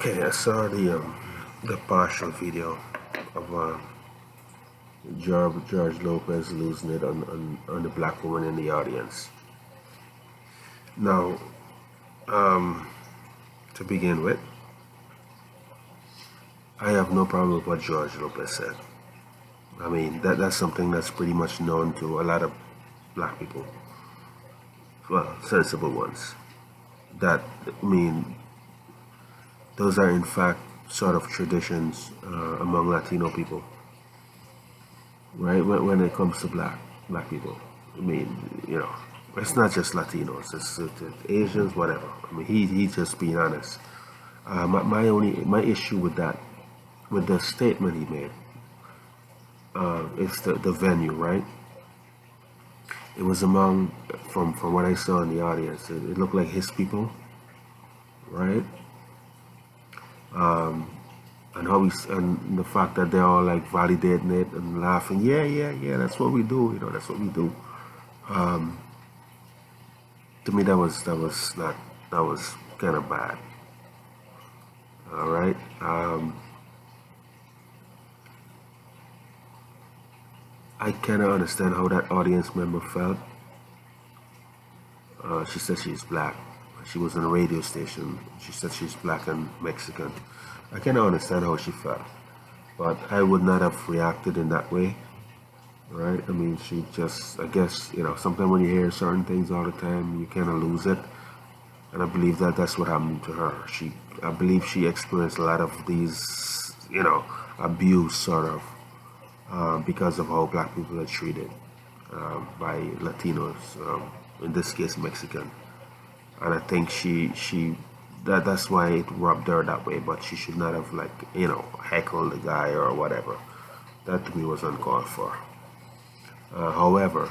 Okay, I saw the partial video of George Lopez losing it on the black woman in the audience. Now, to begin with, I have no problem with what George Lopez said. I mean, that's something that's pretty much known to a lot of black people, well, sensible ones. That, I mean, those are in fact sort of traditions among Latino people, right? When it comes to black people, I mean, you know, it's not just Latinos, it's Asians, whatever. I mean, he's just being honest. My issue with that, with the statement he made, it's the venue, right? It was among, from what I saw in the audience, it looked like his people, right? And how and the fact that they're all like validating it and laughing, yeah, that's what we do, you know, that's what we do. To me, that was not, that was kind of bad. All right. I kind of understand how that audience member felt. She said she's black. She was on a radio station. She said she's black and Mexican. I kind of understand how she felt, but I would not have reacted in that way, right? I mean, she just, I guess, you know, sometimes when you hear certain things all the time, you kind of lose it. And I believe that that's what happened to her. I believe she experienced a lot of these, you know, abuse sort of, because of how black people are treated by Latinos, in this case Mexican. And I think that's why it rubbed her that way. But she should not have, like, you know, heckled the guy or whatever. That to me was uncalled for. However,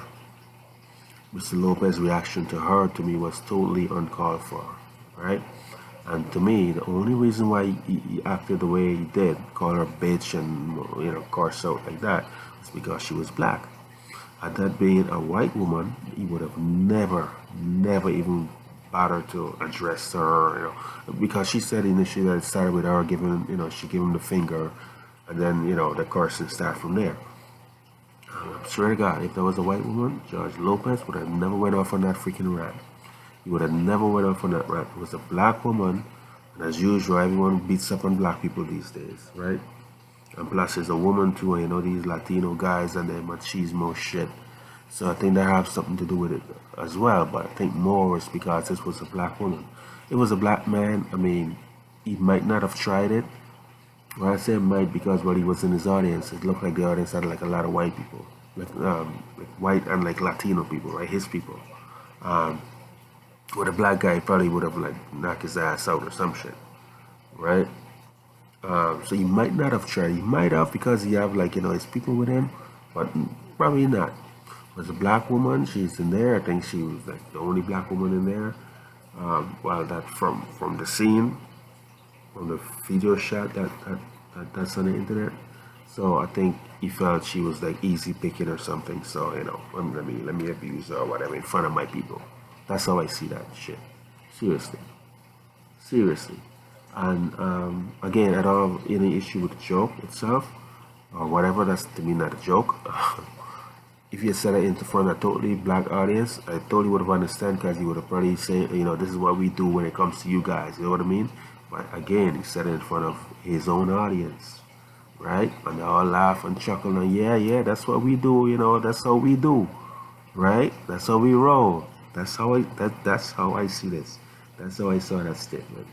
Mr. Lopez's reaction to her, to me, was totally uncalled for, right? And to me, the only reason why he acted the way he did, call her bitch and, you know, curse out like that, was because she was black. Had that being a white woman, he would have never even bothered to address her, you know, because she said initially that it started with her giving, you know, she gave him the finger, and then, you know, the cursing started from there. I swear to God, if there was a white woman, George Lopez would have never went off on that freaking rant. He would have never went off on that rant. It was a black woman, and as usual, everyone beats up on black people these days, right? And plus, there's a woman too, and you know, these Latino guys and their machismo shit. So I think that has something to do with it as well. But I think more was because this was a black woman. It was a black man. I mean, he might not have tried it. Well, I say might because when he was in his audience, it looked like the audience had like a lot of white people, like white and like Latino people, right? His people. With a black guy, he probably would have like knocked his ass out or some shit, right? So he might not have tried. He might have because he have, like, you know, his people with him, but probably not. Was a black woman. She's in there. I think she was like the only black woman in there. Well, that from the scene, from the video shot that's on the internet. So I think he felt she was like easy picking or something. So, you know, let me abuse her or whatever in front of my people. That's how I see that shit. Seriously. And again, I don't have any issue with the joke itself or whatever. That's to me not a joke. If you said it in front of a totally black audience, I totally would have understood, because he would have probably said, you know, this is what we do when it comes to you guys. You know what I mean? But again, he said it in front of his own audience, right? And they all laugh and chuckle and yeah, that's what we do. You know, that's how we do, right? That's how we roll. That's how I see this. That's how I saw that statement.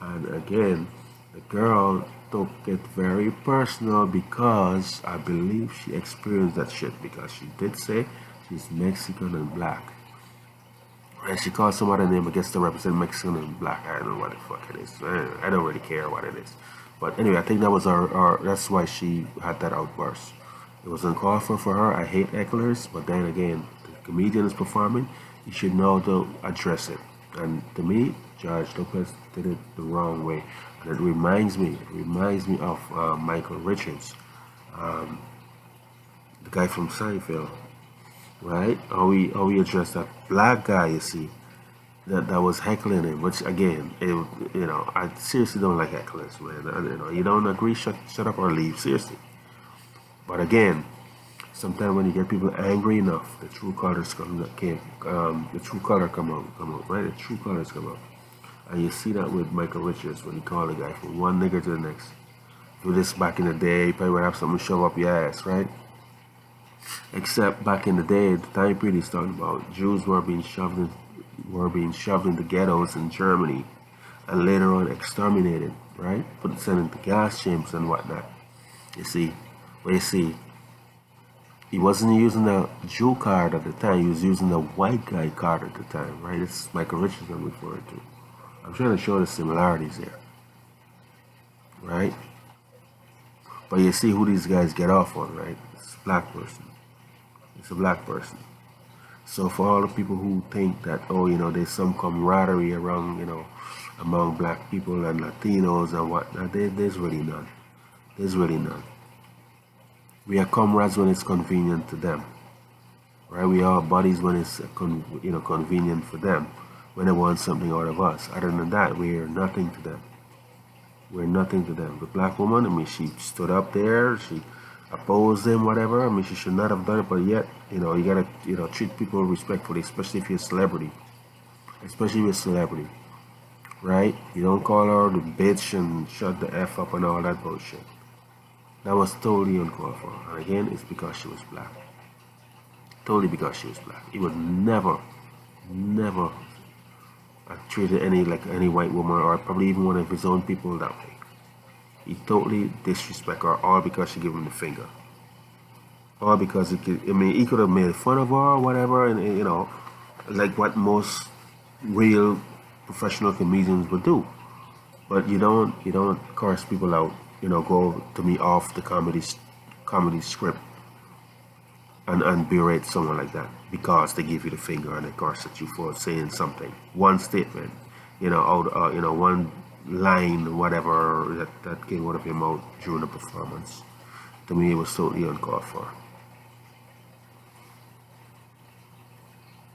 And again, the girl took it very personal because I believe she experienced that shit, because she did say she's Mexican and black. And she called some other name, I guess, to represent Mexican and black. I don't know what the fuck it is. I don't really care what it is. But anyway, I think that was that's why she had that outburst. It was uncalled for her. I hate hecklers, but then again, the comedian is performing. You should know to address it. And to me, George Lopez did it the wrong way. And it reminds me of Michael Richards, the guy from Seinfeld, right? How we address that black guy, you see. that was heckling him, which again, I seriously don't like hecklers, man. You don't agree, shut up or leave, seriously. But again, sometimes when you get people angry enough, the true colors the true color come out, right? The true colors come out, and you see that with Michael Richards when he called the guy from one nigger to the next. Do this back in the day, you probably would have something shove up your ass, right? Except back in the day, the time period he's talking about, Jews were being shoved into ghettos in Germany, and later on exterminated, right? But sent into gas chambers and whatnot. You see, but you see, he wasn't using the Jew card at the time. He was using the white guy card at the time, right? It's Michael Richards I'm referring to. I'm trying to show the similarities here, right? But you see who these guys get off on, right? It's a black person. It's a black person. So for all the people who think that, there's some camaraderie around, among black people and Latinos and whatnot, there's really none. There's really none. We are comrades when it's convenient to them, right? We are buddies when it's convenient for them, when they want something out of us. Other than that, we are nothing to them. We're nothing to them. The black woman, I mean, she stood up there, she opposed them, whatever. I mean, she should not have done it, but yet, you gotta, treat people respectfully, especially if you're a celebrity. Especially if you're a celebrity, right? You don't call her the bitch and shut the F up and all that bullshit. That was totally uncalled for. And again, it's because she was black. Totally because she was black. He would never treated any white woman or probably even one of his own people that way. He totally disrespect her all because she gave him the finger. All because he could have made fun of her or whatever, and like what most real professional comedians would do. But you don't curse people out, go to me off the comedy script and berate someone like that because they give you the finger and they curse at you for saying something. One statement, one line, whatever that came out of your mouth during the performance. To me, it was totally uncalled for.